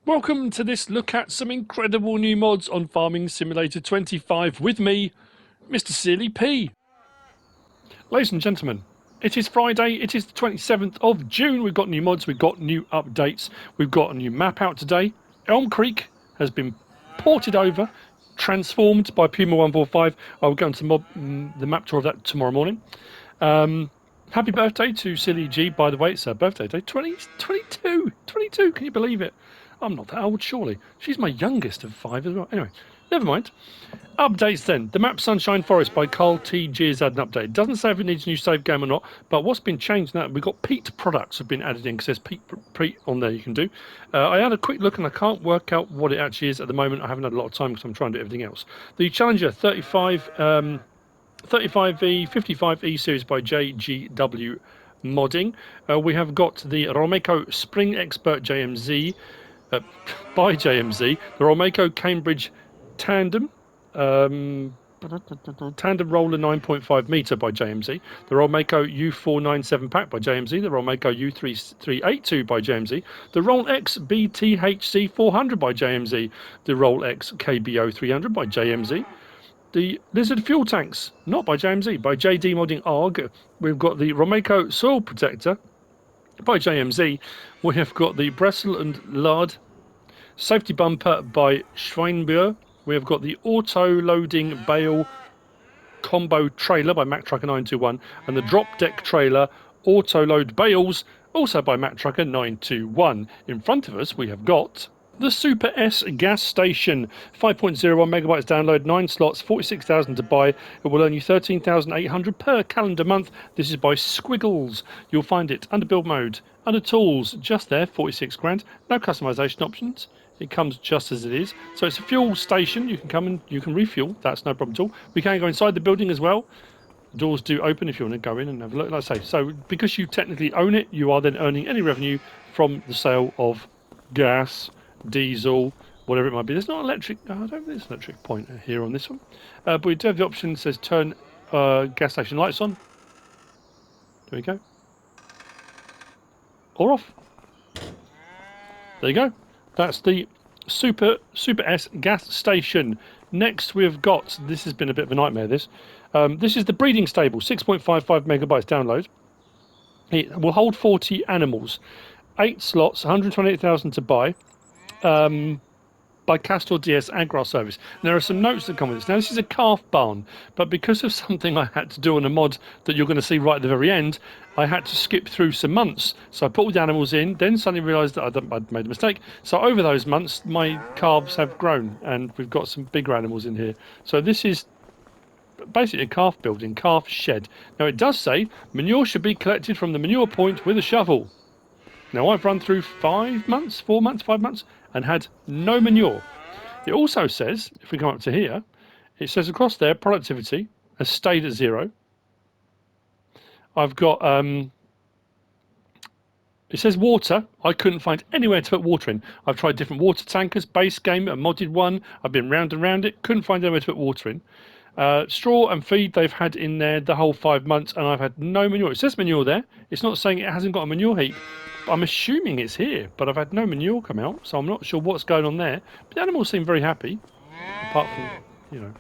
Welcome to this look at some incredible new mods on Farming Simulator 25 with me, Mr. Silly P. Ladies and gentlemen, it is Friday, it is the 27th of June, we've got new mods, we've got new updates, we've got a new map out today. Elm Creek has been ported over, transformed by Puma 145. I will go into the map tour of that tomorrow morning. Happy birthday to Silly G, by the way, it's her birthday day, 22, can you believe it? I'm not that old, surely. She's my youngest of 5 as well. Anyway, never mind. Updates then. The map Sunshine Forest by Carl T. G has had an update. It doesn't say if it needs a new save game or not, but what's been changed now, we've got peat products have been added in, because there's peat on there you can do. I had a quick look and I can't work out what it actually is at the moment. I haven't had a lot of time because I'm trying to do everything else. The Challenger 35V 55E series by JGW Modding. We have got the Romeco Spring Expert JMZ by JMZ, the Romeco Cambridge Tandem Roller 9.5 meter by JMZ, the Romeco U497 pack by JMZ, the Romeco U3382 by JMZ, the Roll X BTHC 400 by JMZ, the Roll X KBO 300 by JMZ, the Lizard Fuel Tanks, not by JMZ, by JD Modding ARG. We've got the Romeco Soil Protector by JMZ. We have got the Bressel and Lard Safety Bumper by Schweinbuhr. We have got the Auto Loading Bale Combo Trailer by Mack Trucker 921, and the Drop Deck Trailer Auto Load Bales, also by Mack Trucker 921. In front of us we have got the Super S gas station, 5.01 megabytes download, 9 slots, 46,000 to buy. It will earn you 13,800 per calendar month. This is by Squigglze. You'll find it under build mode, under tools, just there, 46 grand. No customization options. It comes just as it is. So it's a fuel station. You can come and you can refuel. That's no problem at all. We can go inside the building as well. The doors do open if you want to go in and have a look. Like I say, so because you technically own it, you are then earning any revenue from the sale of gas, diesel, whatever it might be. There's not electric. I don't think there's an electric point here on this one. But we do have the option that says turn gas station lights on. There we go. Or off. There you go. That's the Super S gas station. Next we've got, this has been a bit of a nightmare, this. This is the breeding stable, 6.55 megabytes download. It will hold 40 animals. 8 slots, 128,000 to buy. By Kastor D-S-Agrarservice. There are some notes that come with this. Now, this is a calf barn, but because of something I had to do on a mod that you're going to see right at the very end, I had to skip through some months. So I put all the animals in, then suddenly realised that I'd made a mistake. So over those months, my calves have grown, and we've got some bigger animals in here. So this is basically a calf building, calf shed. Now, it does say manure should be collected from the manure point with a shovel. Now, I've run through 5 months, 4 months, 5 months, and had no manure. It also says, if we come up to here, it says across there, productivity has stayed at 0. I've got, it says water. I couldn't find anywhere to put water in. I've tried different water tankers, base game, a modded one. I've been round and round it, couldn't find anywhere to put water in. Straw and feed they've had in there the whole 5 months, and I've had no manure. It says manure there. It's not saying it hasn't got a manure heap. I'm assuming it's here, but I've had no manure come out, so I'm not sure what's going on there. But the animals seem very happy, apart from, you know,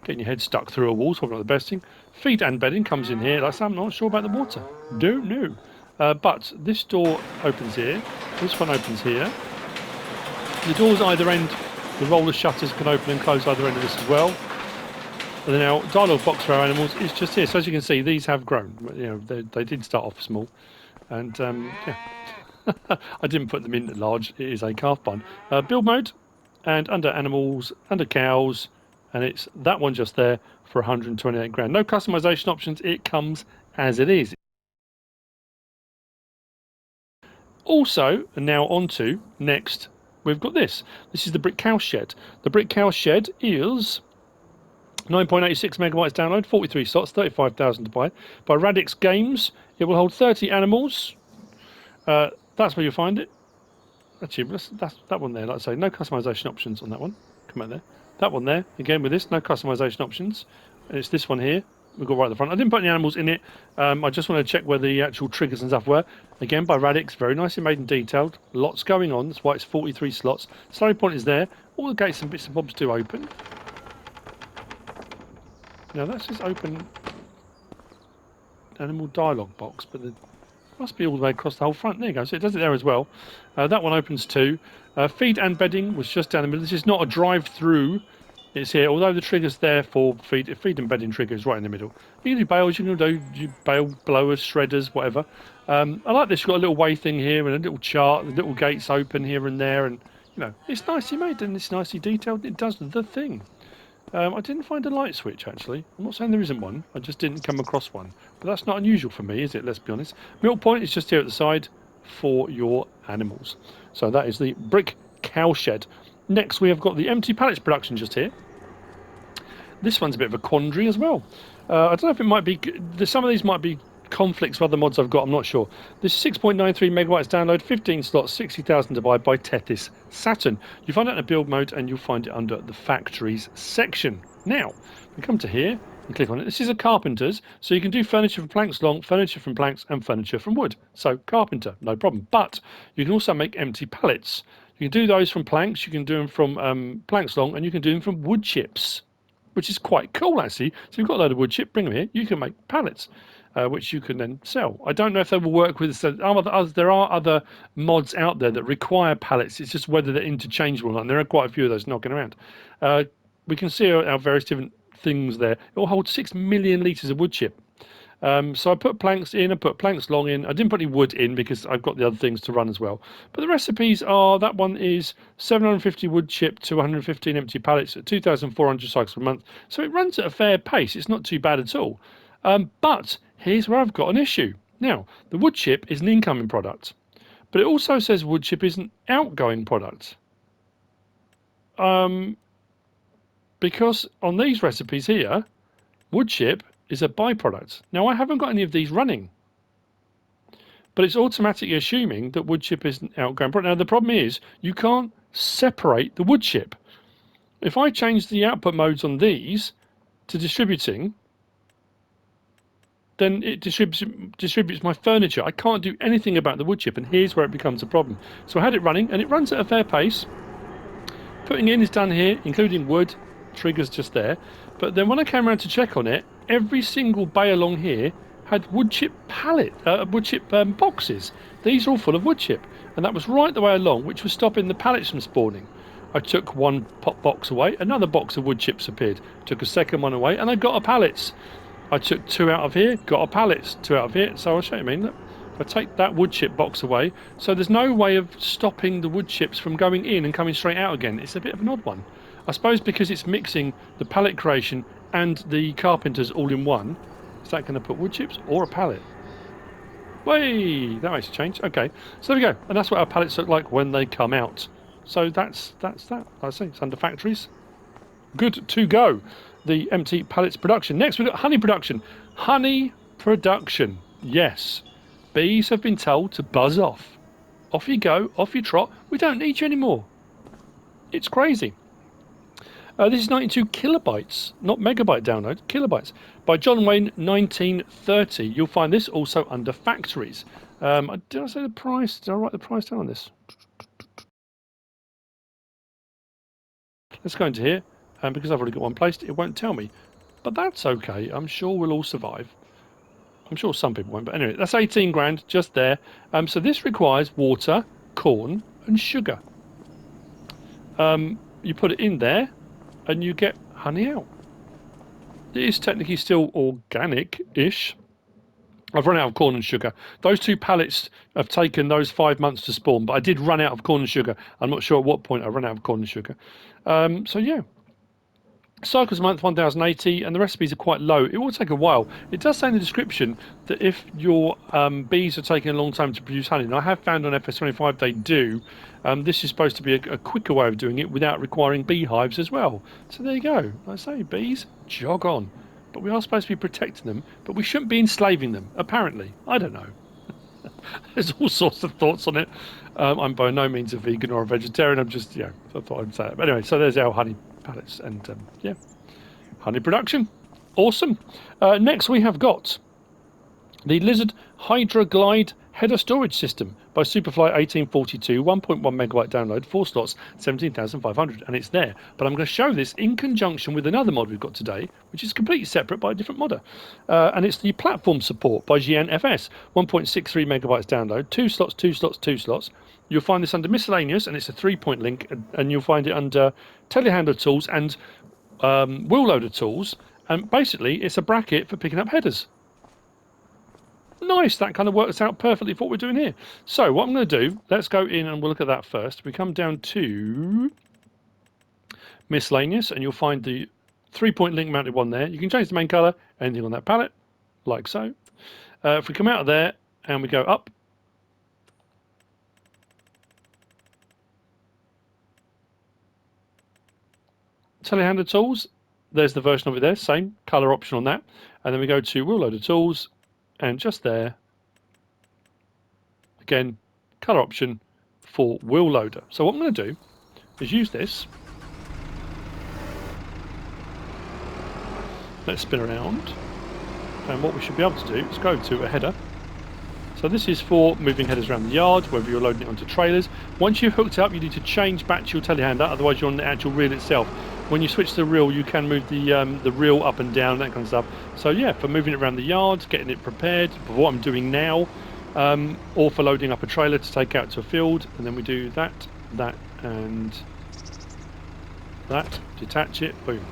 getting your head stuck through a wall. It's probably not the best thing. Feed and bedding comes in here. Like I said, I'm not sure about the water. Don't know. But this door opens here. This one opens here. The doors either end, the roller shutters can open and close either end of this as well. And then our dialogue box for our animals is just here. So as you can see, these have grown. You know, they did start off small. And yeah, I didn't put them in at large. It is a calf barn. Build mode, and under animals, under cows, and it's that one just there for 128 grand. No customization options. It comes as it is. Also, and now on to next, we've got this. This is the brick cow shed. The brick cow shed is 9.86 megabytes download, 43 slots, 35,000 to buy. By Radix Games, it will hold 30 animals. That's where you'll find it. Actually, that's that one there. Like I say, no customization options on that one. Come out there. That one there, again with this, no customization options. And it's this one here, we've got right at the front. I didn't put any animals in it. I just want to check where the actual triggers and stuff were. Again, by Radix, very nicely made and detailed. Lots going on. That's why it's 43 slots. Slurry point is there. All the gates and bits and bobs do open. Now that's just open animal dialogue box, but it must be all the way across the whole front. There you go. So it does it there as well. That one opens too. Feed and bedding was just down the middle. This is not a drive-through. It's here, although the trigger's there for feed and bedding trigger is right in the middle. You can do bales, you can do bale blowers, shredders, whatever. I like this. You've got a little weigh thing here and a little chart, the little gates open here and there, and you know it's nicely made and it's nicely detailed. It does the thing. I didn't find a light switch actually. I'm not saying there isn't one. I just didn't come across one. But that's not unusual for me, is it? Let's be honest. Milk point is just here at the side for your animals. So that is the brick cow shed. Next we have got the empty pallets production just here. This one's a bit of a quandary as well. I don't know if it might be... Some of these might be conflicts with other mods I've got, I'm not sure. This 6.93 megabytes download, 15 slots, 60,000 to buy by TethysSaturn. You find it in a build mode and you'll find it under the factories section. Now, we come to here and click on it. This is a carpenter's, so you can do furniture from planks long, furniture from planks, and furniture from wood. So carpenter, no problem. But you can also make empty pallets. You can do those from planks, you can do them from planks long, and you can do them from wood chips, which is quite cool actually. So you've got a load of wood chip, bring them here, you can make pallets. Which you can then sell. I don't know if they will work with... there are other mods out there that require pallets. It's just whether they're interchangeable or not. And there are quite a few of those knocking around. We can see our various different things there. It will hold 6 million litres of wood chip. So I put planks in, I put planks long in. I didn't put any wood in because I've got the other things to run as well. But the recipes are... That one is 750 wood chip to 115 empty pallets at 2,400 cycles per month. So it runs at a fair pace. It's not too bad at all. But here's where I've got an issue. Now, the wood chip is an incoming product, but it also says wood chip is an outgoing product. Because on these recipes here, wood chip is a byproduct. Now, I haven't got any of these running, but it's automatically assuming that wood chip is an outgoing product. Now, the problem is you can't separate the wood chip. If I change the output modes on these to distributing, then it distributes my furniture. I can't do anything about the wood chip, and here's where it becomes a problem. So I had it running, and it runs at a fair pace. Putting in is done here, including wood. Trigger's just there. But then when I came around to check on it, every single bay along here had wood chip boxes. These are all full of wood chip, and that was right the way along, which was stopping the pallets from spawning. I took one box away, another box of wood chips appeared. Took a second one away, and I got a pallets. I took 2 out of here, got a pallets, 2 out of here. So I'll show you. I mean, look, if I take that wood chip box away, so there's no way of stopping the wood chips from going in and coming straight out again. It's a bit of an odd one. I suppose because it's mixing the pallet creation and the carpenters all in one. Is that going to put wood chips or a pallet? Way, that makes a change. Okay, so there we go, and that's what our pallets look like when they come out. So that's that. I see it's under factories. Good to go. The empty pallets production. Next, we've got honey production. Honey production. Yes. Bees have been told to buzz off. Off you go, off you trot. We don't need you anymore. It's crazy. This is 92 kilobytes, not megabyte download, kilobytes, by John Wayne 1930. You'll find this also under factories. Did I say the price? Did I write the price down on this? Let's go into here. Because I've already got one placed, it won't tell me. But that's okay. I'm sure we'll all survive. I'm sure some people won't. But anyway, that's 18 grand just there. So this requires water, corn, and sugar. You put it in there, and you get honey out. It is technically still organic-ish. I've run out of corn and sugar. Those 2 pallets have taken those 5 months to spawn, but I did run out of corn and sugar. I'm not sure at what point I ran out of corn and sugar. So yeah. Cycles a month 1080, and the recipes are quite low. It will take a while. It does say in the description that if your bees are taking a long time to produce honey, and I have found on FS25 they do, this is supposed to be a quicker way of doing it without requiring beehives as well. So there you go. Like I say, bees, jog on. But we are supposed to be protecting them, but we shouldn't be enslaving them, apparently. I don't know. There's all sorts of thoughts on it. I'm by no means a vegan or a vegetarian. I'm just, I thought I'd say it. But anyway, so there's our honey pallets and yeah, honey production. Awesome. Next we have got the Lizard Hydra-Glide header storage system by Superfly 1842, 1.1 megabyte download, 4 slots, 17,500, and it's there. But I'm going to show this in conjunction with another mod we've got today, which is completely separate by a different modder. And it's the platform support by Gian FS, 1.63 megabytes download, 2 slots, 2 slots, 2 slots. You'll find this under miscellaneous, and it's a 3-point link, and you'll find it under telehandler tools and wheel loader tools. And basically, it's a bracket for picking up headers. Nice, that kind of works out perfectly for what we're doing here. So what I'm going to do, let's go in and we'll look at that first. We come down to miscellaneous, and you'll find the 3-point link mounted one there. You can change the main colour, anything on that pallet, like so. If we come out of there and we go up, telehandler tools, there's the version of it there, same colour option on that. And then we go to wheel loader tools, and just there, again, colour option for wheel loader. So what I'm going to do is use this. Let's spin around. And what we should be able to do is go to a header. So this is for moving headers around the yard, whether you're loading it onto trailers. Once you've hooked up, you need to change back to your telehandler, otherwise you're on the actual reel itself. When you switch to the reel, you can move the reel up and down, that kind of stuff. So yeah, for moving it around the yard, getting it prepared for what I'm doing now, or for loading up a trailer to take out to a field, and then we do that, and that, detach it, boom.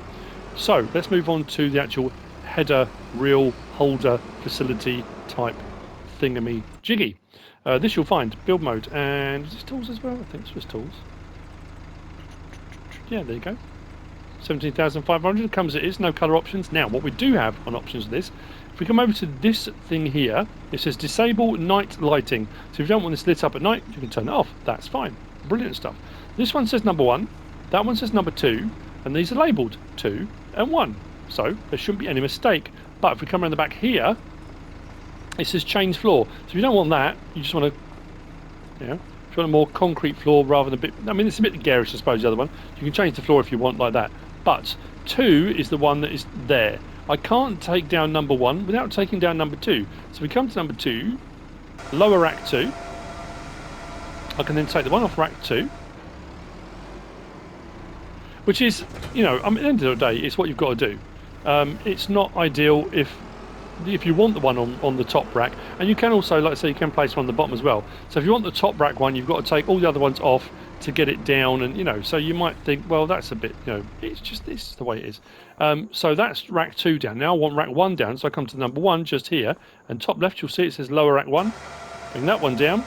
So let's move on to the actual header reel holder facility type thingamy jiggy. This you'll find build mode, and is this tools as well? I think it's just tools. Yeah, there you go. 17,500 comes as it is, no colour options. Now, what we do have on options of this, if we come over to this thing here, it says disable night lighting. So if you don't want this lit up at night, you can turn it off. That's fine. Brilliant stuff. This one says number 1, that one says number 2, and these are labelled 2 and 1. So there shouldn't be any mistake. But if we come around the back here, it says change floor. So if you don't want that, you just want to, if you want a more concrete floor rather than a bit, I mean, it's a bit garish, I suppose, the other one. You can change the floor if you want like that. But 2 is the one that is there. I can't take down number 1 without taking down number 2. So we come to number 2, lower rack 2. I can then take the one off rack 2. Which is, I mean, at the end of the day, it's what you've got to do. It's not ideal if you want the one on the top rack. And you can also, like I say, you can place one on the bottom as well. So if you want the top rack one, you've got to take all the other ones off to get it down, and so you might think, well, that's a bit, it's just this is the way it is. So that's rack 2 down. Now I want rack 1 down, so I come to number 1 just here, and top left you'll see it says lower rack 1. Bring that one down,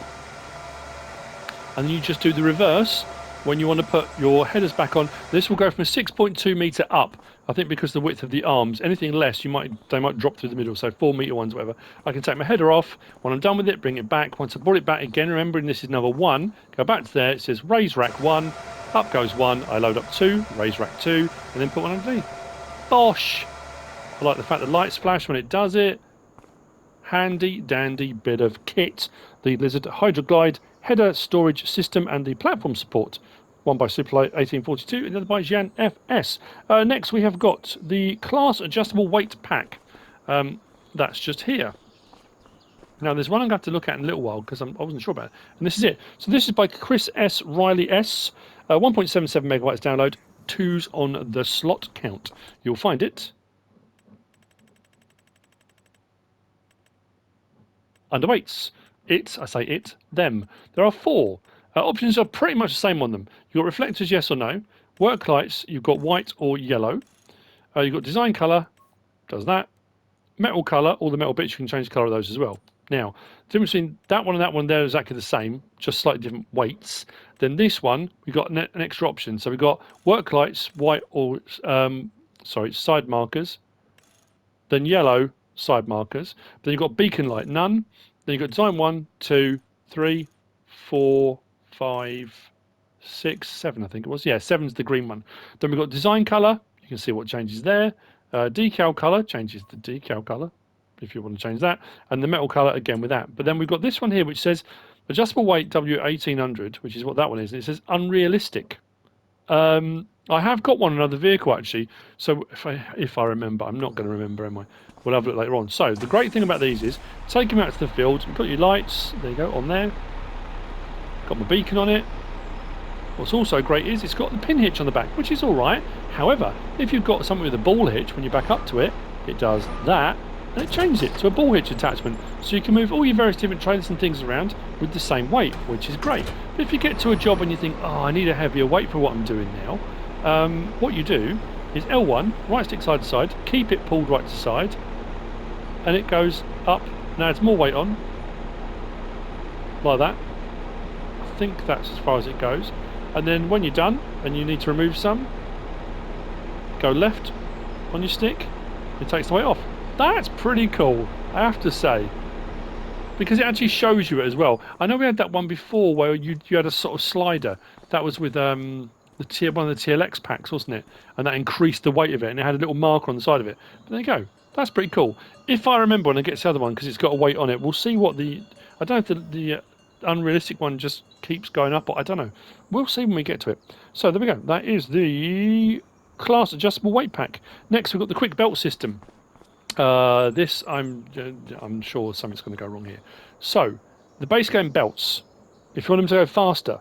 and then you just do the reverse when you want to put your headers back on. This will go from a 6.2 metre up, I think, because of the width of the arms. Anything less, they might drop through the middle, so 4 metre ones, whatever. I can take my header off. When I'm done with it, bring it back. Once I brought it back again, remembering this is number 1, go back to there. It says raise rack 1, up goes 1. I load up 2, raise rack 2, and then put one underneath. Bosh! I like the fact the lights flash when it does it. Handy dandy bit of kit. The Lizard Hydra-Glide header storage system and the platform support. One by Superfly 1842 and the other by Gian FS. Next we have got the CLAAS adjustable weight pack. That's just here. Now there's one I'm going to have to look at in a little while because I wasn't sure about it. And this is it. So this is by Chris S. Riley S. 1.77 megabytes download. 2s on the slot count. You'll find it under weights. Them. There are 4. Options are pretty much the same on them. You've got reflectors, yes or no. Work lights, you've got white or yellow. You've got design colour, does that. Metal colour, all the metal bits, you can change the colour of those as well. Now, the difference between that one and that one there is exactly the same, just slightly different weights. Then this one, we've got an extra option. So we've got work lights, white or, side markers. Then yellow, side markers. Then you've got beacon light, none. Then you've got design 1, 2, 3, 4, 5, 6, 7, I think it was. Yeah, 7's the green one. Then we've got design colour. You can see what changes there. Decal colour changes the decal colour, if you want to change that. And the metal colour again with that. But then we've got this one here which says adjustable weight W1800, which is what that one is. And it says unrealistic. I have got one another vehicle actually. So if I remember, I'm not going to remember, am I? We'll have a look later on. So the great thing about these is take them out to the field and put your lights. There you go on there. Got my beacon on it. What's also great is it's got the pin hitch on the back, which is all right. However, if you've got something with a ball hitch, when you back up to it, it does that, and it changes it to a ball hitch attachment. So you can move all your various different trailers and things around with the same weight, which is great. But if you get to a job and you think, oh, I need a heavier weight for what I'm doing now, what you do is L1, right stick side to side, keep it pulled right to side, and it goes up and adds more weight on, like that. I think that's as far as it goes. And then when you're done and you need to remove some, go left on your stick, it takes the weight off. That's pretty cool, I have to say, because it actually shows you it as well. I know we had that one before where you had a sort of slider that was with one of the TLX packs, wasn't it? And that increased the weight of it, and it had a little marker on the side of it. But there you go. That's pretty cool. If I remember when I get to the other one, because it's got a weight on it, we'll see what the... I don't know if the unrealistic one just keeps going up, or I don't know. We'll see when we get to it. So there we go. That is the CLAAS adjustable weight pack. Next, we've got the quick belt system. This, I'm sure something's going to go wrong here. So, the base game belts, if you want them to go faster,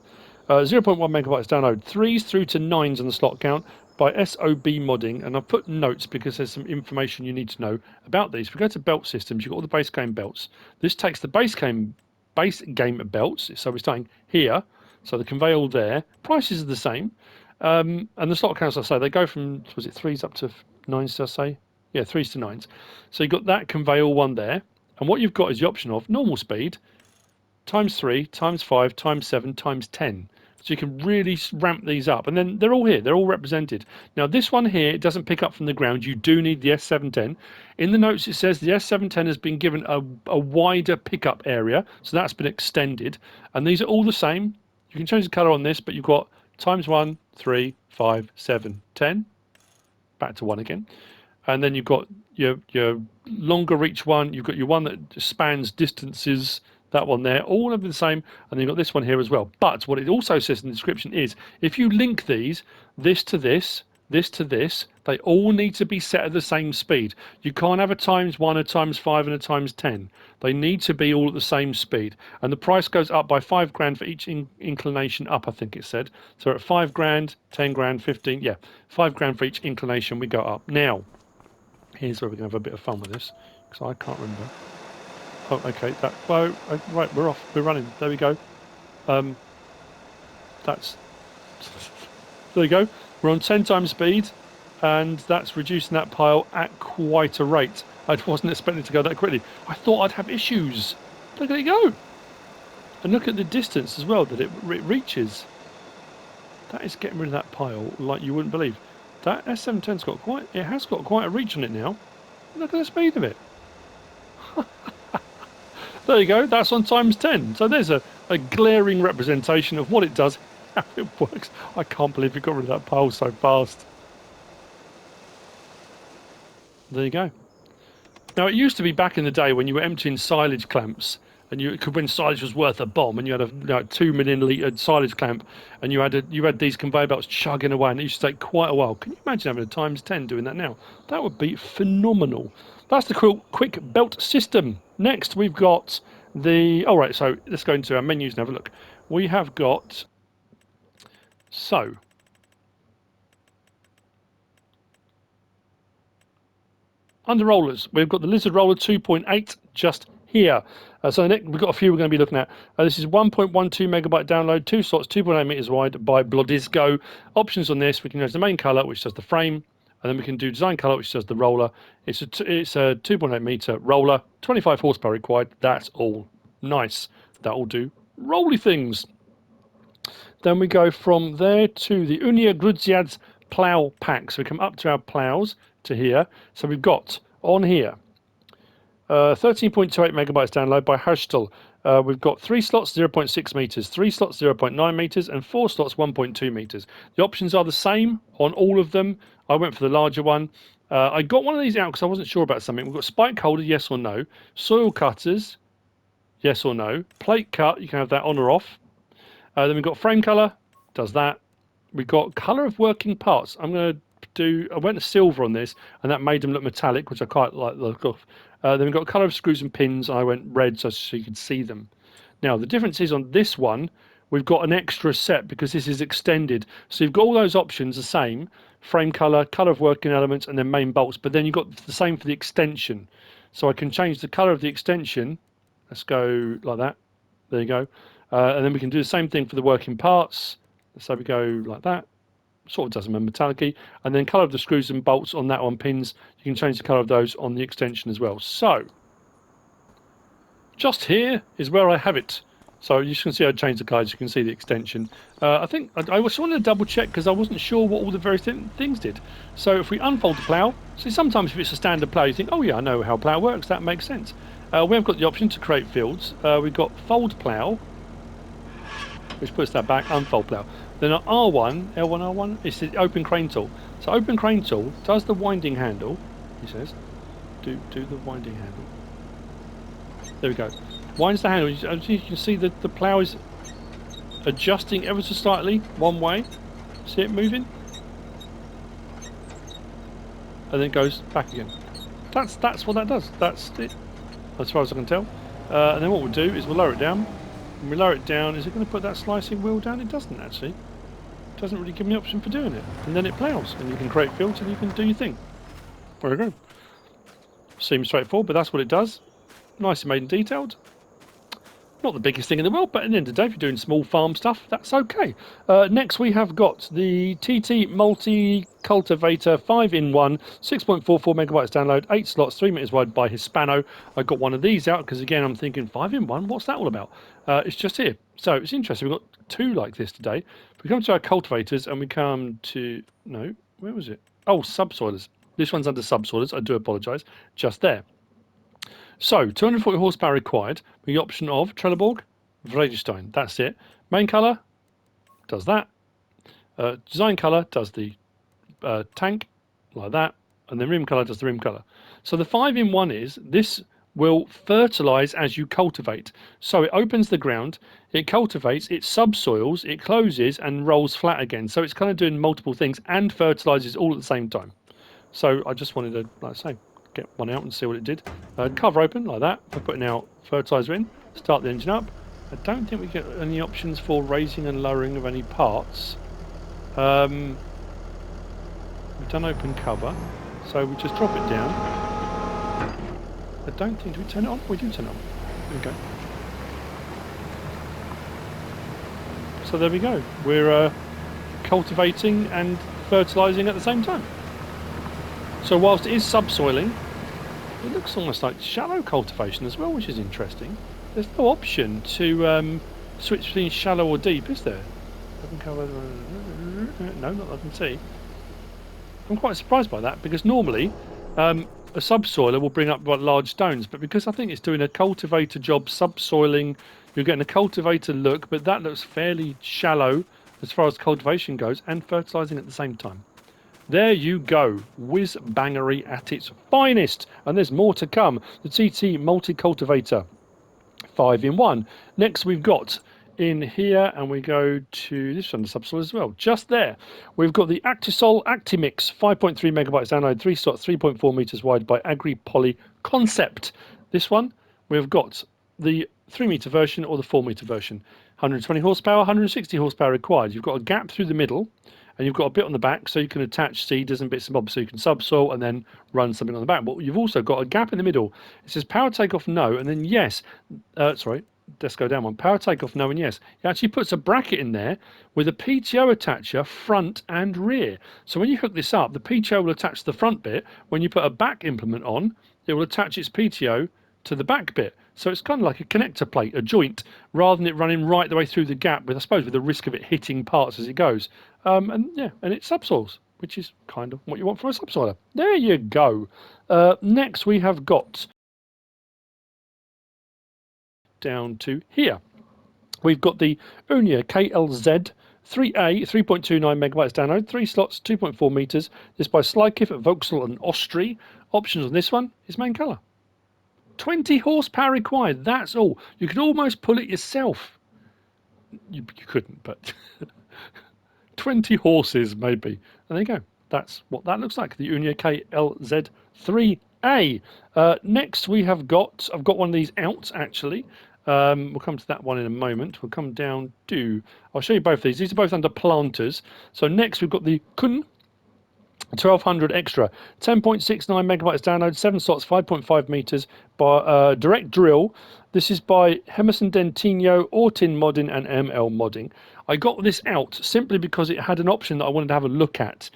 0.1 megabytes download, 3s through to 9s on the slot count by SOB modding, and I've put notes because there's some information you need to know about these. If we go to belt systems, you've got all the base game belts. This takes the base game belts, so we're starting here, so the conveyor there. Prices are the same, and the slot counts, I say, they go from, was it 3s up to 9s, did I say? Yeah, 3s to 9s. So you've got that conveyor one there, and what you've got is the option of normal speed, times 3, times 5, times 7, times 10. So you can really ramp these up. And then they're all here. They're all represented. Now, this one here, it doesn't pick up from the ground. You do need the S710. In the notes, it says the S710 has been given a wider pickup area. So that's been extended. And these are all the same. You can change the colour on this, but you've got times 1, 3, 5, 7, 10. Back to 1 again. And then you've got your longer reach one. You've got your one that spans distances. That one there, all of the same, and then you've got this one here as well. But what it also says in the description is, if you link these, this to this, this to this, they all need to be set at the same speed. You can't have a times 1, a times 5, and a times 10. They need to be all at the same speed. And the price goes up by 5 grand for each inclination up, I think it said. So at 5 grand, 10 grand, 15, yeah, 5 grand for each inclination we go up. Now, here's where we're going to have a bit of fun with this, because I can't remember. Oh, okay. Right, we're off. We're running. There we go. That's... There we go. We're on 10 times speed, and that's reducing that pile at quite a rate. I wasn't expecting it to go that quickly. I thought I'd have issues. Look at it go. And look at the distance as well that it reaches. That is getting rid of that pile like you wouldn't believe. That S710's got quite... It has got quite a reach on it now. Look at the speed of it. There you go, that's on times 10. So there's a glaring representation of what it does, how it works. I can't believe you got rid of that pile so fast. There you go. Now, it used to be back in the day when you were emptying silage clamps, and when silage was worth a bomb, and you had a 2 million litre silage clamp, and you had these conveyor belts chugging away, and it used to take quite a while. Can you imagine having a times 10 doing that now? That would be phenomenal. That's the quick belt system. Next, we've got the... All right, so let's go into our menus and have a look. We have got... So... Under rollers, we've got the Lizard Roller 2.8 just here. So next, we've got a few we're going to be looking at. This is 1.12 megabyte download, 2 slots, 2.8 meters wide by Blodisgo. Options on this, we can use the main color, which does the frame, and then we can do design color, which does the roller. It's a 2.8 meter roller, 25 horsepower required. That's all nice. That'll do rolly things. Then we go from there to the Unia Grudziadz plow pack. So we come up to our plows to here. So we've got on here 13.28 megabytes download by Hajstel. We've got 3 slots 0.6 meters, 3 slots 0.9 meters, and 4 slots 1.2 meters. The options are the same on all of them. I went for the larger one. I got one of these out because I wasn't sure about something. We've got spike holder, yes or no. Soil cutters, yes or no. Plate cut, you can have that on or off. Then we've got frame color, does that. we got colour of working parts. I went to silver on this, and that made them look metallic, which I quite like the look of. Then we've got colour of screws and pins. I went red so you could see them. Now, the difference is on this one, we've got an extra set because this is extended. So you've got all those options the same, frame colour, colour of working elements, and then main bolts. But then you've got the same for the extension. So I can change the colour of the extension. Let's go like that. There you go. And then we can do the same thing for the working parts. So we go like that. Sort of does them in metallic-y. And then colour of the screws and bolts on that one, pins. You can change the colour of those on the extension as well. So just here is where I have it. So you can see I changed the guides. You can see the extension. I think I just wanted to double check because I wasn't sure what all the various things did. So if we unfold the plough, see sometimes if it's a standard plough, you think, oh yeah, I know how plough works. That makes sense. We have got the option to create fields. We've got fold plough, which puts that back, unfold plough. Then our R1, L1, R1, it's the open crane tool. So open crane tool does the winding handle, he says. Do the winding handle. There we go. Winds the handle. As you can see, the plough is adjusting ever so slightly one way. See it moving? And then it goes back again. That's what that does. That's it, as far as I can tell. And then what we'll do is we'll lower it down. When we lower it down, is it going to put that slicing wheel down? It doesn't actually. It doesn't really give me the option for doing it. And then it ploughs, and you can create fields and you can do your thing. There we go. Seems straightforward, but that's what it does. Nicely made and detailed. Not the biggest thing in the world, but at the end of the day, if you're doing small farm stuff, that's okay. Next, we have got the TT Multicultivator 5-in-1, 6.44 megabytes download, 8 slots, 3 meters wide by Hispano. I got one of these out because, again, I'm thinking 5-in-1, what's that all about? It's just here. So it's interesting. We've got 2 like this today. If we come to our cultivators and we come to... No, where was it? Oh, subsoilers. This one's under subsoilers. I do apologise. Just there. So, 240 horsepower required, with the option of Trelleborg, Vredestein. That's it. Main colour does that. Design colour does the tank, like that. And then rim colour does the rim colour. So the 5-in-1 is, this will fertilise as you cultivate. So it opens the ground, it cultivates, it subsoils, it closes and rolls flat again. So it's kind of doing multiple things and fertilises all at the same time. So I just wanted to, like I say, get one out and see what it did. Cover open like that. We're putting our fertiliser in. Start the engine up. I don't think we get any options for raising and lowering of any parts. We've done open cover, so we just drop it down. I don't think, do we turn it on? We do turn it on. There we go. So there we go. We're cultivating and fertilising at the same time. So whilst it is subsoiling, it looks almost like shallow cultivation as well, which is interesting. There's no option to switch between shallow or deep, is there? No, not that I can see. I'm quite surprised by that, because normally a subsoiler will bring up large stones, but because I think it's doing a cultivator job subsoiling, you're getting a cultivator look, but that looks fairly shallow as far as cultivation goes, and fertilising at the same time. There you go, whiz-bangery at its finest, and there's more to come. The TT Multicultivator 5-in-1. Next we've got in here, and we go to this under subsoil as well. Just there, we've got the Actisol Actimixt 5.3 megabytes download, 3 slots, 3.4 meters wide by AgriPolyConcept. This one, we've got the 3 meter version or the 4 meter version. 120 horsepower, 160 horsepower required. You've got a gap through the middle, and you've got a bit on the back, so you can attach seeders and bits and bobs, so you can subsoil and then run something on the back. But you've also got a gap in the middle. It says power takeoff no, and then yes. Sorry, let's go down one. Power takeoff no and yes. It actually puts a bracket in there with a PTO attacher front and rear. So when you hook this up, the PTO will attach to the front bit. When you put a back implement on, it will attach its PTO to the back bit. So it's kind of like a connector plate, a joint, rather than it running right the way through the gap, with, I suppose, with the risk of it hitting parts as it goes. And it subsoils, which is kind of what you want from a subsoiler. There you go. Next we have got down to here. We've got the Unia KLZ 3A, 3.29 megabytes download, 3 slots, 2.4 meters. This by Slyclif, Voksel and Ostry. Options on this one is main colour. 20 horsepower required, that's all. You could almost pull it yourself. You couldn't, but 20 horses, maybe. And there you go. That's what that looks like. The Unia KLZ3A. Next, I've got one of these out, actually. We'll come to that one in a moment. We'll come down to... I'll show you both these. These are both under planters. So next, we've got the Kuhn 1200 extra, 10.69 megabytes download, 7 slots, 5.5 meters by direct drill. This is by Hemerson Dentinho, Ortin modding and ML modding. I got this out simply because it had an option that I wanted to have a look at.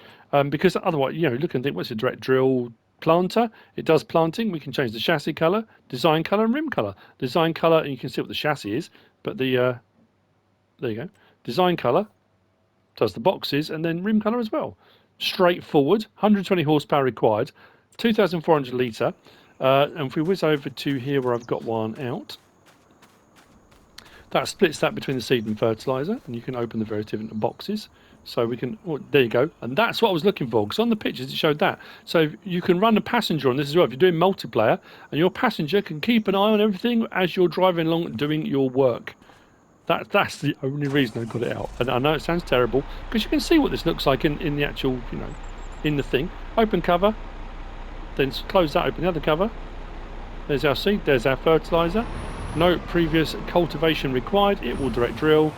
Because otherwise, you know, look and think, what's a direct drill planter? It does planting. We can change the chassis color, design color, and rim color. Design color, and you can see what the chassis is. But the there you go. Design color does the boxes, and then rim color as well. Straightforward, 120 horsepower required, 2,400 litre. And if we whiz over to here where I've got one out, that splits that between the seed and fertiliser, and you can open the various different boxes. So we can, oh, there you go. And that's what I was looking for, because on the pictures it showed that. So you can run a passenger on this as well. If you're doing multiplayer, and your passenger can keep an eye on everything as you're driving along doing your work. That's the only reason I got it out. And I know it sounds terrible, because you can see what this looks like in the actual, you know, in the thing. Open cover, then close that, open the other cover. There's our seed, there's our fertiliser. No previous cultivation required. It will direct drill.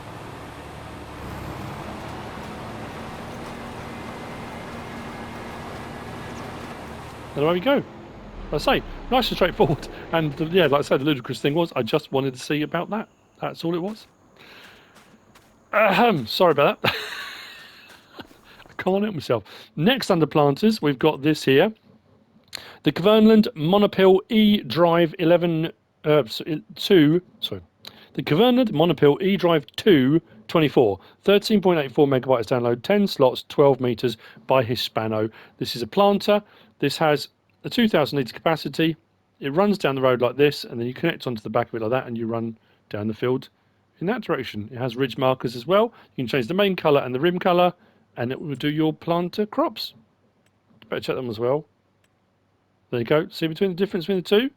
And away we go. Like I say, nice and straightforward. And yeah, like I said, the ludicrous thing was I just wanted to see about that. That's all it was. Sorry about that. I can't help myself. Next under planters, we've got this here. The Kverneland Monopill E-Drive 11 2. Sorry. The Kverneland Monopill E-Drive 2 24. 13.84 megabytes download, 10 slots, 12 meters by Hispano. This is a planter. This has a 2,000 litre capacity. It runs down the road like this, and then you connect onto the back of it like that, and you run down the field in that direction. It has ridge markers as well. You can change the main colour and the rim colour, and it will do your planter crops. Better check them as well. There you go. See between the difference between the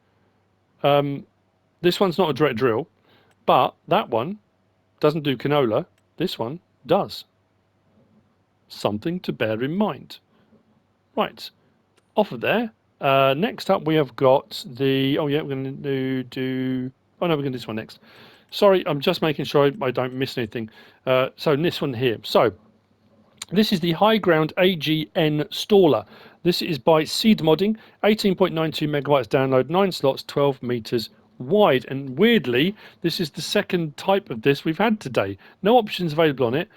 two? This one's not a direct drill, but that one doesn't do canola. This one does. Something to bear in mind. Right. Off of there. Next up we have got the... Oh yeah, we're going to do... Oh no, we're going to do this one next. Sorry, I'm just making sure I don't miss anything. So this one here. So this is the High Ground AGN Staller. This is by SiiD Modding, 18.92 megabytes download, 9 slots, 12 meters wide. And weirdly, this is the second type of this we've had today. No options available on it.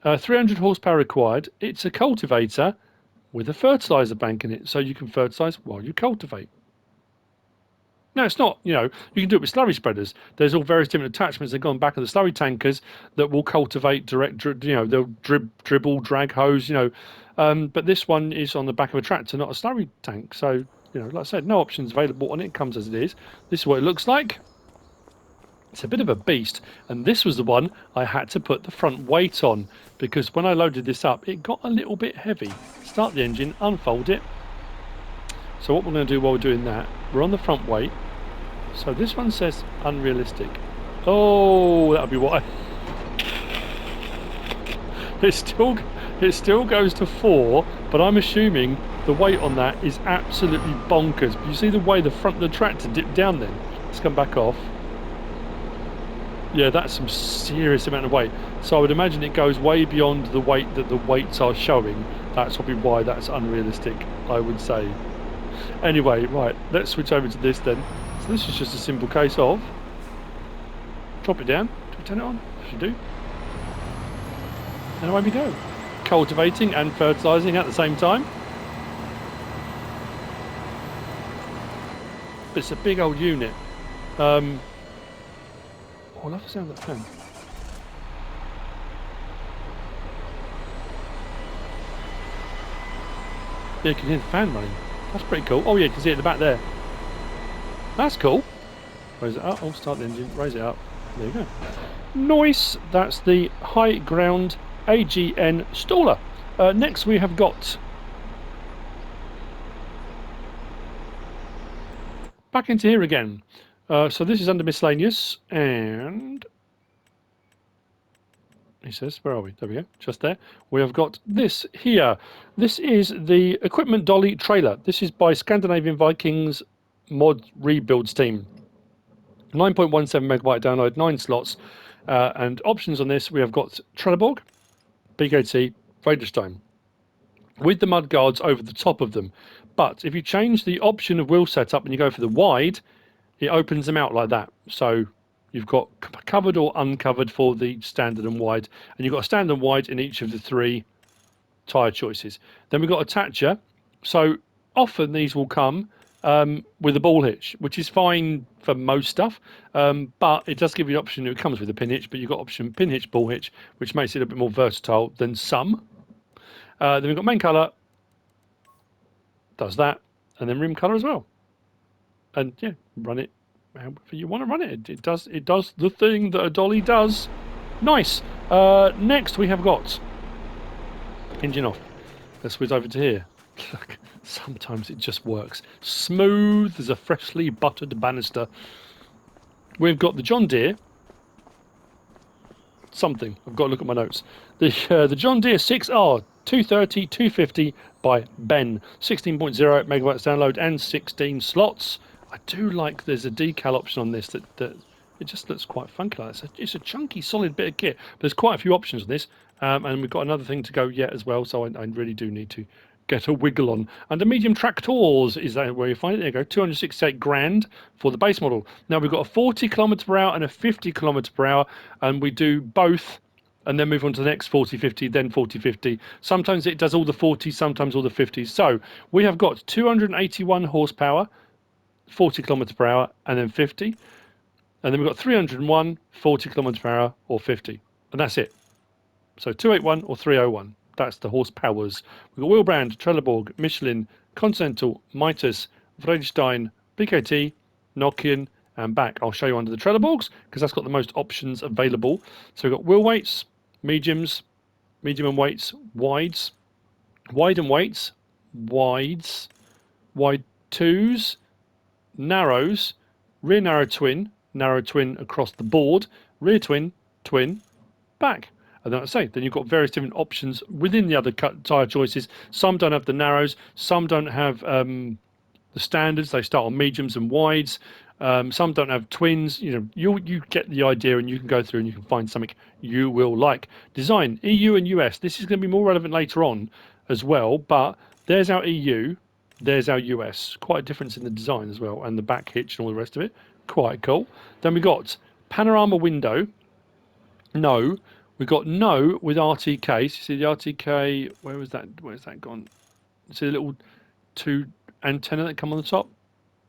300 horsepower required. It's a cultivator with a fertilizer bank in it, so you can fertilize while you cultivate. No, it's not. You know, you can do it with slurry spreaders. There's all various different attachments that go on back of the slurry tankers that will cultivate direct. You know, they'll dribble, drag hose. You know, but this one is on the back of a tractor, not a slurry tank. So, you know, like I said, no options available on it. It comes as it is. This is what it looks like. It's a bit of a beast, and this was the one I had to put the front weight on, because when I loaded this up, it got a little bit heavy. Start the engine, unfold it. So what we're going to do while we're doing that, we're on the front weight. So this one says unrealistic. Oh, that'll be what it still goes to 4, but I'm assuming the weight on that is absolutely bonkers. You see the way the front of the tractor dipped down then? Let's come back off. Yeah, that's some serious amount of weight. So I would imagine it goes way beyond the weight that the weights are showing. That's probably why that's unrealistic, I would say. Anyway, right, let's switch over to this then. So this is just a simple case of drop it down. Do we turn it on? Should do. And away we go. Cultivating and fertilising at the same time. But it's a big old unit. Oh, I love the sound of that fan. Yeah, you can hear the fan running. That's pretty cool. Oh yeah, you can see it at the back there. That's cool. Raise it up. I'll start the engine. Raise it up. There you go. Nice. That's the High Ground AGN Staller. Next we have got... Back into here again. So this is under miscellaneous, and he says. Where are we? There we go. Just there. We have got this here. This is the equipment dolly trailer. This is by Scandinavian Vikings mod rebuilds team. 9.17 megabyte download, 9 slots. And options on this, we have got Trelleborg, BKT, Radix with the mud guards over the top of them. But if you change the option of wheel setup and you go for the wide, it opens them out like that. So you've got covered or uncovered for the standard and wide, and you've got a standard and wide in each of the 3 tyre choices. Then we've got attacher. So often these will come with a ball hitch, which is fine for most stuff, but it does give you an option. It comes with a pin hitch, but you've got option pin hitch, ball hitch, which makes it a bit more versatile than some. Then we've got main colour, does that, and then rim colour as well. And yeah, run it however you want to run it. It does the thing that a dolly does. Nice. Next we have got engine off. Let's whiz over to here. Look, sometimes it just works. Smooth as a freshly buttered banister. We've got the John Deere. Something. I've got to look at my notes. The John Deere 6R 230 250 by Ben. 16.0 megabytes download and 16 slots. I do like there's a decal option on this that it just looks quite funky like that. It's a chunky, solid bit of kit. But there's quite a few options on this. And we've got another thing to go yet as well, so I really do need to get a wiggle on. Under medium tractors, is that where you find it? There you go, 268 grand for the base model. Now we've got a 40 kilometre per hour and a 50 kilometre per hour, and we do both and then move on to the next 40-50, then 40-50. Sometimes it does all the 40s, sometimes all the 50s. So we have got 281 horsepower, 40 kilometre per hour, and then 50. And then we've got 301, 40 kilometre per hour, or 50. And that's it. So 281 or 301. That's the horsepowers. We've got Wheelbrand, Trelleborg, Michelin, Continental, Mitas, Vredestein, BKT, Nokian, and back. I'll show you under the Trelleborgs because that's got the most options available. So we've got wheel weights, mediums, medium and weights, wides, wide and weights, wides, wide twos, narrows, rear narrow twin across the board, rear twin, twin, back. And then I say, then you've got various different options within the other tyre choices. Some don't have the narrows, some don't have the standards. They start on mediums and wides. Some don't have twins. You know, you get the idea, and you can go through and you can find something you will like. Design EU and US. This is going to be more relevant later on as well. But there's our EU, there's our US. Quite a difference in the design as well, and the back hitch and all the rest of it. Quite cool. Then we got panorama window. No. We got no with RTK. You see the RTK, where's that gone? You see the little 2 antenna that come on the top?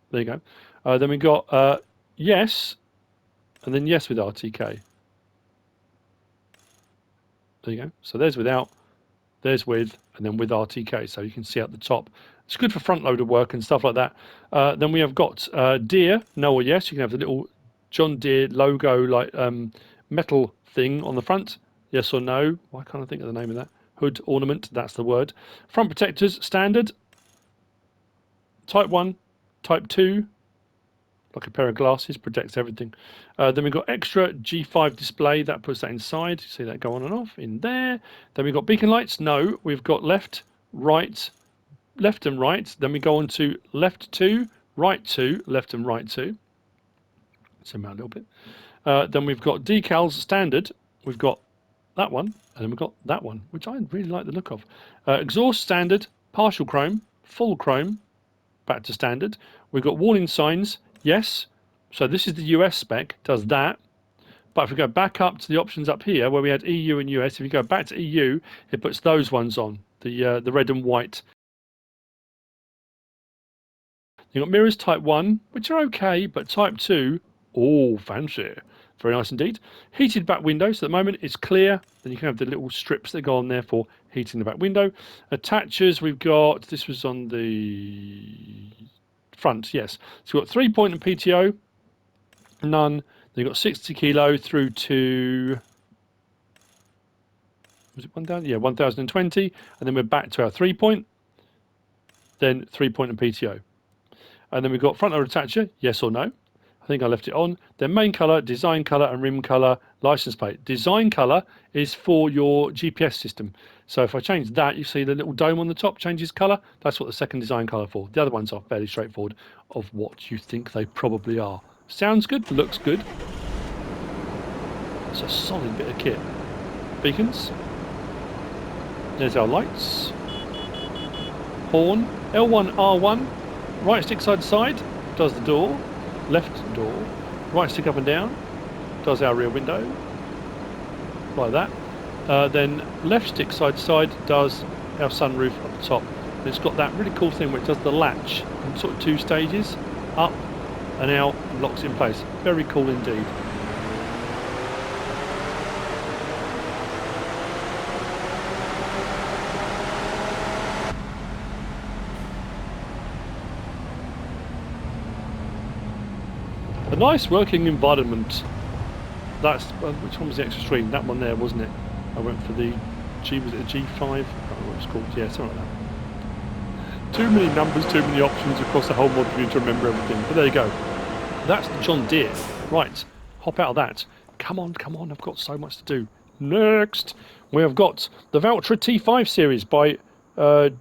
There you go. Then we got yes, and then yes with RTK. There you go. So there's without, there's with, and then with RTK. So you can see at the top. It's good for front loader work and stuff like that. Then we have got Deere, no or yes. You can have the little John Deere logo, like metal thing on the front, yes or no. Why can't I think of the name of that? Hood ornament, that's the word. Front protectors, standard. Type 1, type 2, like a pair of glasses, protects everything. Then we've got extra G5 display, that puts that inside. See that go on and off in there. Then we've got beacon lights, no. We've got left, right, left and right. Then we go on to left 2, right 2, left and right 2. Zoom out a little bit. Then we've got decals standard. We've got that one, and then we've got that one, which I really like the look of. Exhaust standard, partial chrome, full chrome, back to standard. We've got warning signs, yes. So this is the US spec, does that. But if we go back up to the options up here, where we had EU and US, if you go back to EU, it puts those ones on, the red and white. You've got mirrors type 1, which are okay, but type 2, oh, fancy. Very nice indeed. Heated back window, so at the moment it's clear. Then you can have the little strips that go on there for heating the back window. Attachers, we've got, this was on the front, yes. So we've got 3-point and PTO, none. Then you've got 60 kilo through to, was it 1,000? Yeah, 1,020. And then we're back to our 3-point, then 3-point and PTO. And then we've got front loader attacher, yes or no. think I left it on. Then main colour, design colour, and rim colour, license plate. Design colour is for your GPS system. So if I change that, you see the little dome on the top changes colour. That's what the second design colour for. The other ones are fairly straightforward of what you think they probably are. Sounds good, looks good. It's a solid bit of kit. Beacons. There's our lights. Horn. L1, R1. Right stick side to side. Does the door. Left door. Right stick up and down. Does our rear window. Like that. Then left stick side to side does our sunroof up the top. And it's got that really cool thing where it does the latch in sort of 2 stages. Up and out. And locks in place. Very cool indeed. A nice working environment. That's which one was the extra screen? That one there, wasn't it? I went for the G. Was it a G5? I don't know what it's called. Yeah, something like that. Too many numbers, too many options across the whole mod for you to remember everything. But there you go. That's the John Deere. Right, hop out of that. Come on, come on. I've got so much to do. Next, we have got the Valtra T5 series by. Was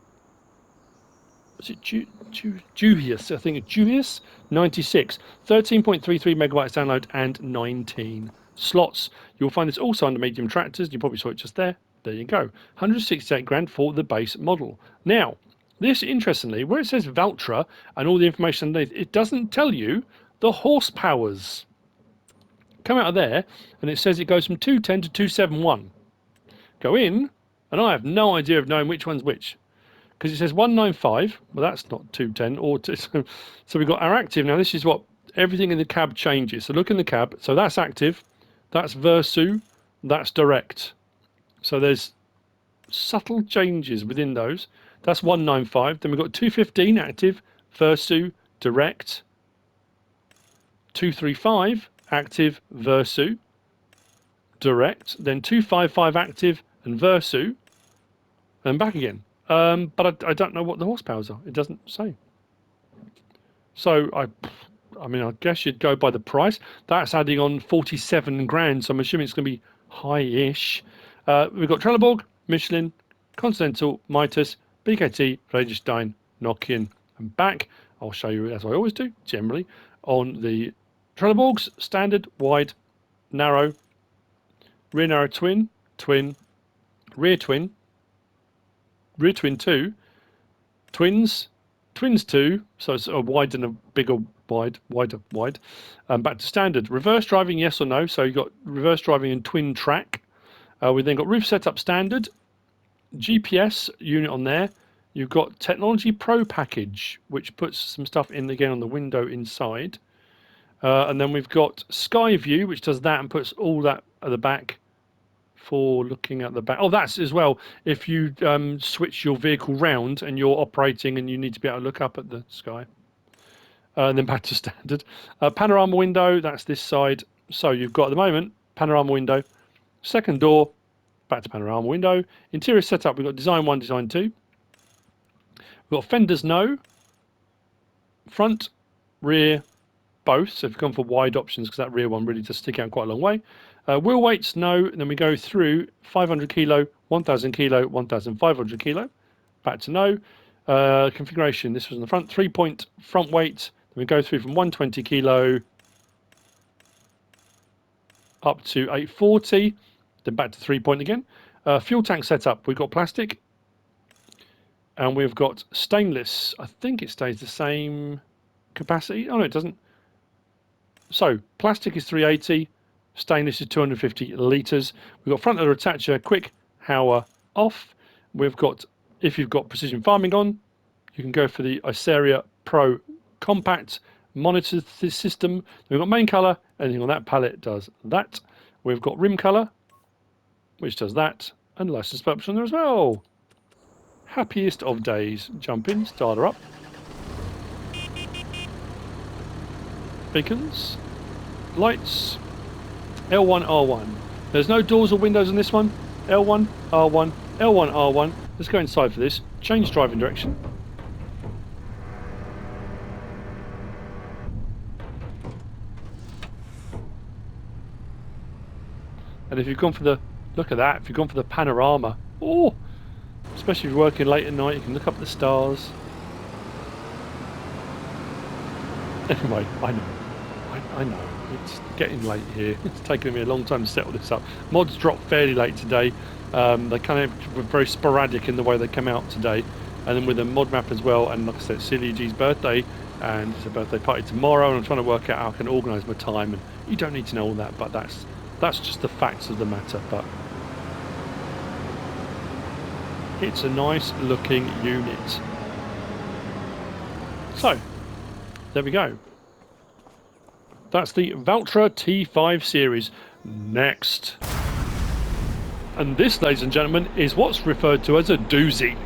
it Julius? I think it's Julius 96, 13.33 megabytes download and 19 slots. You'll find this also under medium tractors. You probably saw it just there. There you go. 168 grand for the base model. Now, this interestingly, where it says Valtra and all the information underneath, it doesn't tell you the horsepowers. Come out of there, and it says it goes from 210 to 271. Go in, and I have no idea of knowing which one's which. Because it says 195, well that's not 210, or so we've got our active. Now this is what everything in the cab changes. So look in the cab, so that's active, that's Versu, that's direct. So there's subtle changes within those. That's 195, then we've got 215 active, Versu, direct, 235 active, Versu, direct, then 255 active and Versu, and back again. But I don't know what the horsepowers are. It doesn't say. So I mean, I guess you'd go by the price. That's adding on 47 grand. So I'm assuming it's going to be high-ish. We've got Trelleborg, Michelin, Continental, Mitas, BKT, Vredestein, Nokian, and back. I'll show you as I always do. Generally on the Trelleborgs, standard, wide, narrow, rear narrow twin, twin, rear twin. Rear twin 2, twins 2, so it's a wide and a bigger wide, wider wide. Back to standard. Reverse driving, yes or no. So you've got reverse driving and twin track. We then got roof setup standard, GPS unit on there. You've got Technology Pro package, which puts some stuff in again on the window inside. And then we've got Sky View, which does that and puts all that at the back. For looking at the back. Oh, that's as well if you switch your vehicle round and you're operating and you need to be able to look up at the sky. And then back to standard. Panorama window, that's this side. So you've got at the moment panorama window, second door, back to panorama window. Interior setup, we've got design 1, design 2. We've got fenders no, front, rear, both. So if you've gone for wide options, because that rear one really does stick out quite a long way. Wheel weights, no. And then we go through 500 kilo, 1000 kilo, 1500 kilo. Back to no. Configuration, this was on the front. 3-point front weight. Then we go through from 120 kilo up to 840. Then back to 3-point again. Fuel tank setup, we've got plastic. And we've got stainless. I think it stays the same capacity. Oh, no, it doesn't. So, plastic is 380. Stainless is 250 litres. We've got front loader attacher, quick, Hauer off. We've got, if you've got precision farming on, you can go for the Iceria Pro Compact monitor system. We've got main colour, anything on that pallet does that. We've got rim colour, which does that, and license plate option there as well. Happiest of days. Jump in, start her up. Beacons, lights. L1, R1. There's no doors or windows on this one. L1, R1, L1, R1. Let's go inside for this. Change driving direction. And if you've gone for the, look at that, if you've gone for the panorama, oh, especially if you're working late at night, you can look up at the stars. Anyway, I know, it's getting late here. It's taken me a long time to settle this up. Mods dropped fairly late today. They kind of were very sporadic in the way they come out today. And then with a mod map as well, and like I said, SiiD's birthday, and it's a birthday party tomorrow, and I'm trying to work out how I can organise my time, and you don't need to know all that, but that's just the facts of the matter. But it's a nice looking unit. So there we go. That's the Valtra T5 series. Next. And this, ladies and gentlemen, is what's referred to as a doozy.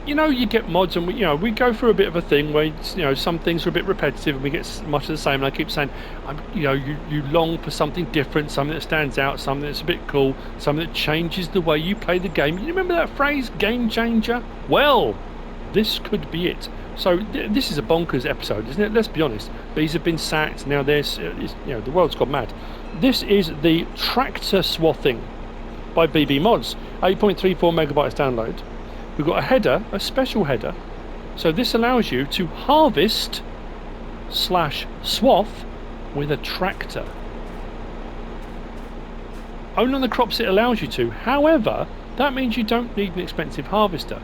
You know, you get mods, and we go through a bit of a thing where some things are a bit repetitive, and we get much of the same. And I keep saying, you long for something different, something that stands out, something that's a bit cool, something that changes the way you play the game. You remember that phrase, game changer? Well, this could be it. So this is a bonkers episode, isn't it? Let's be honest. These have been sacked. Now there's, the world's gone mad. This is the tractor swathing by BB Mods. 8.34 megabytes download. We've got a header, a special header. So this allows you to harvest / swath with a tractor. Only on the crops it allows you to. However, that means you don't need an expensive harvester.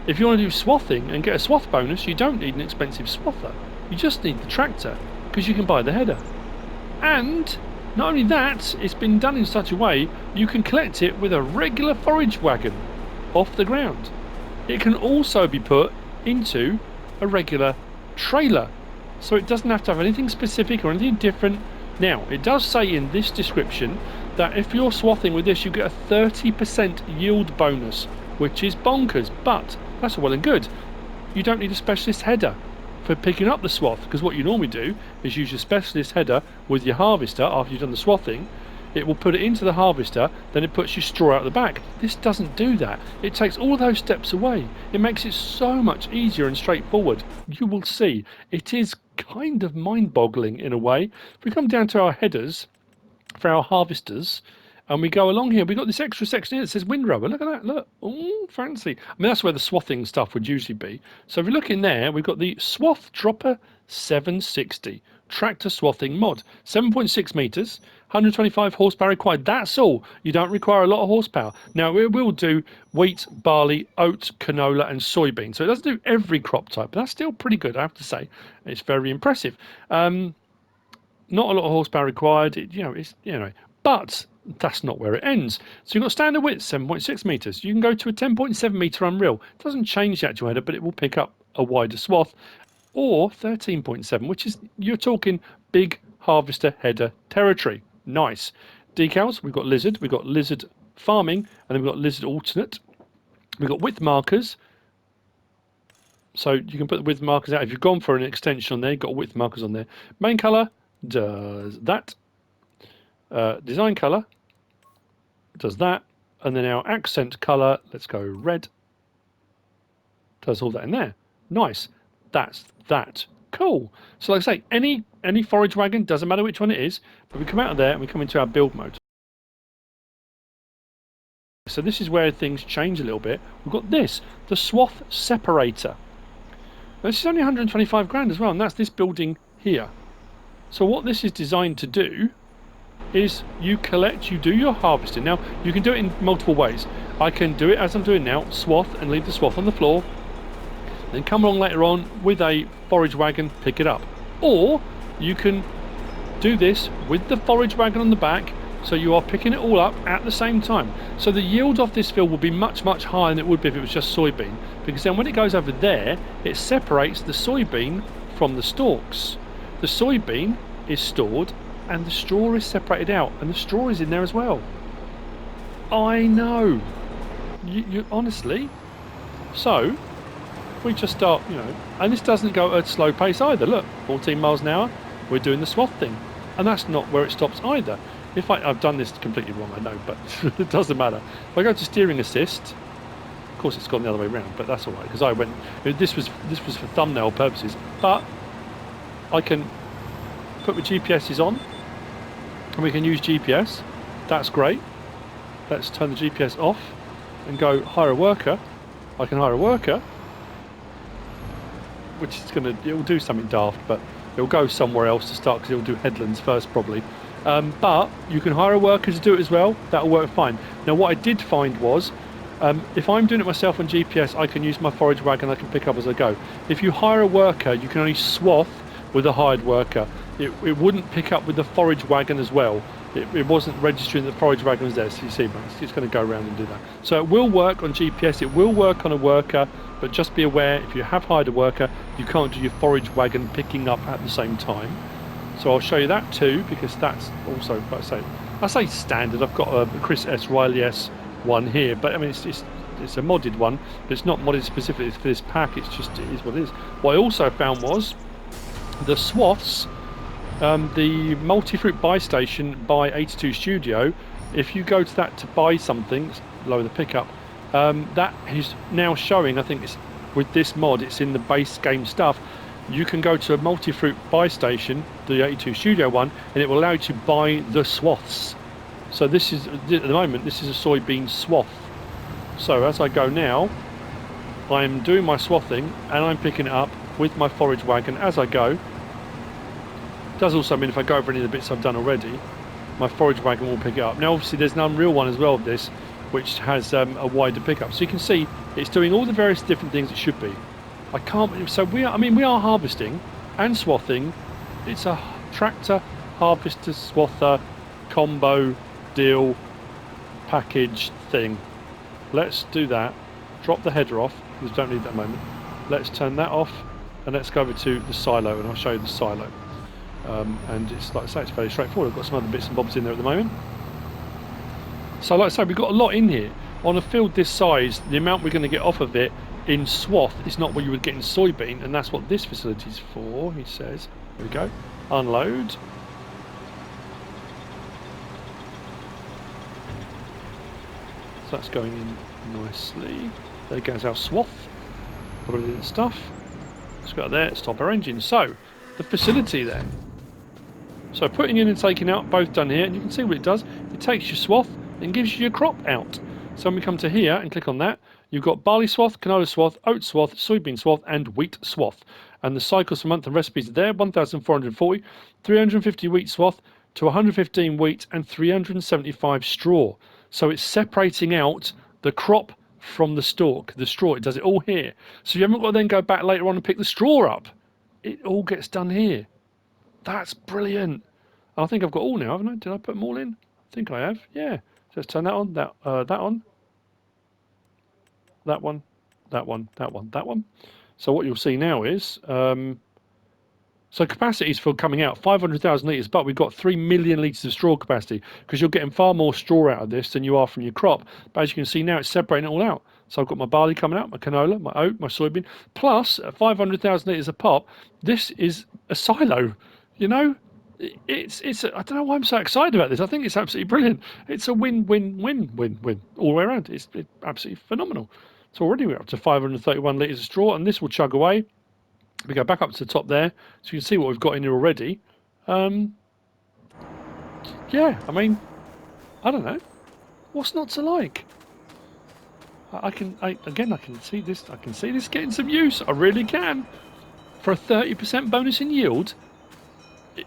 If you want to do swathing and get a swath bonus, you don't need an expensive swather. You just need the tractor, because you can buy the header. And not only that, it's been done in such a way you can collect it with a regular forage wagon off the ground. It can also be put into a regular trailer, so it doesn't have to have anything specific or anything different. Now, it does say in this description that if you're swathing with this, you get a 30% yield bonus, which is bonkers, but that's all well and good. You don't need a specialist header for picking up the swath, because what you normally do is use your specialist header with your harvester after you've done the swathing. It will put it into the harvester, then it puts your straw out the back. This doesn't do that. It takes all those steps away. It makes it so much easier and straightforward. You will see. It is kind of mind-boggling in a way. If we come down to our headers for our harvesters, and we go along here, we've got this extra section here that says windrower. Look at that, look. Oh, fancy. I mean, that's where the swathing stuff would usually be. So if we look in there, we've got the Swath Dropper 760 tractor swathing mod. 7.6 metres, 125 horsepower required. That's all. You don't require a lot of horsepower. Now, it will do wheat, barley, oat, canola, and soybean. So it doesn't do every crop type, but that's still pretty good, I have to say. It's very impressive. Not a lot of horsepower required. But that's not where it ends. So you've got standard width, 7.6 metres. You can go to a 10.7 metre unreal. It doesn't change the actual header, but it will pick up a wider swath. Or 13.7, which is, you're talking big harvester header territory. Nice. Decals, we've got lizard farming, and then we've got lizard alternate. We've got width markers. So you can put the width markers out. If you've gone for an extension on there, you've got width markers on there. Main colour does that. Design colour does that, and then our accent colour, let's go red, does all that in there. Nice. That's that. Cool. So like I say, any forage wagon, doesn't matter which one it is, but we come out of there and we come into our build mode. So this is where things change a little bit. We've got this, the swath separator. Now, this is only 125 grand as well, and that's this building here. So what this is designed to do is you do your harvesting. Now, you can do it in multiple ways. I can do it as I'm doing now, swath, and leave the swath on the floor. Then come along later on with a forage wagon, pick it up. Or you can do this with the forage wagon on the back, so you are picking it all up at the same time. So the yield off this field will be much, much higher than it would be if it was just soybean, because then when it goes over there, it separates the soybean from the stalks. The soybean is stored and the straw is separated out, and the straw is in there as well. I know. You honestly. So we just start, and this doesn't go at a slow pace either. Look, 14 miles an hour, we're doing the swath thing, and that's not where it stops either. I've done this completely wrong, I know, but it doesn't matter. If I go to steering assist, of course it's gone the other way around, but that's all right, because I went, this was for thumbnail purposes, but I can put my GPSs on, and we can use GPS. That's great. Let's turn the GPS off and go hire a worker. I can hire a worker, which is it'll do something daft, but it'll go somewhere else to start because it'll do headlands first probably. But you can hire a worker to do it as well. That'll work fine. Now what I did find was, if I'm doing it myself on GPS, I can use my forage wagon. I can pick up as I go. If you hire a worker, you can only swath with a hired worker. It wouldn't pick up with the forage wagon as well. It wasn't registering that the forage wagon was there. So you see, it's going to go around and do that. So it will work on GPS. It will work on a worker, but just be aware, if you have hired a worker, you can't do your forage wagon picking up at the same time. So I'll show you that too, because that's also, like I say standard. I've got a Chris S. Riley S one here, but I mean it's a modded one, but it's not modded specifically for this pack. It is what it is. What I also found was the swaths, the multi-fruit buy station by 82 Studio. If you go to that to buy something, lower the pickup, that is now showing, I think it's with this mod, it's in the base game stuff. You can go to a multi-fruit buy station, the 82 Studio one, and it will allow you to buy the swaths. So this is, at the moment, this is a soybean swath. So as I go now, I'm doing my swathing and I'm picking it up with my forage wagon as I go. Does also mean if I go over any of the bits I've done already, my forage wagon will pick it up. Now obviously there's an Unreal one as well of this, which has a wider pickup. So you can see it's doing all the various different things it should be. I can't, so we are harvesting and swathing. It's a tractor, harvester, swather, combo, deal, package thing. Let's do that. Drop the header off, because we don't need that at the moment. Let's turn that off, and let's go over to the silo, and I'll show you the silo. And it's, like I say, it's very straightforward. I've got some other bits and bobs in there at the moment. So like I say, we've got a lot in here. On a field this size, the amount we're going to get off of it in swath is not what you would get in soybean, and that's what this facility is for, he says. There we go. Unload. So that's going in nicely. There goes our swath. Brilliant stuff. Let's go there, stop our engine. So, the facility there. So putting in and taking out, both done here, and you can see what it does. It takes your swath and gives you your crop out. So when we come to here and click on that, you've got barley swath, canola swath, oat swath, soybean swath, and wheat swath. And the cycles for month and recipes are there, 1,440, 350 wheat swath to 115 wheat and 375 straw. So it's separating out the crop from the stalk, the straw. It does it all here. So you haven't got to then go back later on and pick the straw up. It all gets done here. That's brilliant. I think I've got all now, haven't I? Did I put them all in? I think I have. Yeah. So let's turn that on, that on. That one, that one, that one, that one. So what you'll see now is, so capacities for coming out, 500,000 litres, but we've got 3 million litres of straw capacity, because you're getting far more straw out of this than you are from your crop. But as you can see now, it's separating it all out. So I've got my barley coming out, my canola, my oat, my soybean, plus 500,000 litres a pop. This is a silo, you know? It's I don't know why I'm so excited about this. I think it's absolutely brilliant. It's a win-win-win-win-win all the way around. It's absolutely phenomenal. So already we're up to 531 litres of straw, and this will chug away. We go back up to the top there, so you can see what we've got in here already. Yeah, I mean, I don't know. What's not to like? I can see this. I can see this getting some use. I really can. For a 30% bonus in yield.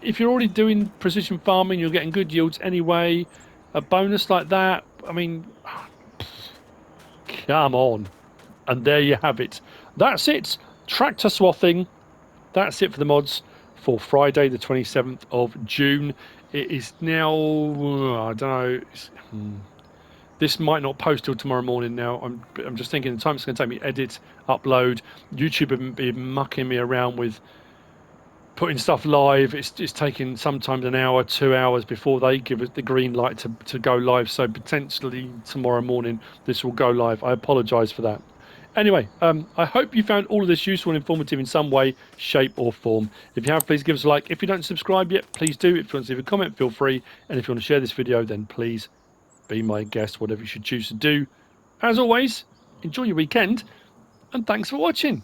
If you're already doing precision farming, you're getting good yields anyway. A bonus like that, I mean, come on. And there you have it. That's it. Tractor swathing. That's it for the mods for Friday the 27th of June. It is now, I don't know, this might not post till tomorrow morning now. I'm just thinking the time it's going to take me edit, upload. YouTube have been mucking me around with putting stuff live. It's taking sometimes an hour, 2 hours before they give us the green light to go live. So potentially tomorrow morning this will go live. I apologise for that. Anyway, I hope you found all of this useful and informative in some way, shape or form. If you have, please give us a like. If you don't subscribe yet, please do. If you want to leave a comment, feel free. And if you want to share this video, then please be my guest, whatever you should choose to do. As always, enjoy your weekend and thanks for watching.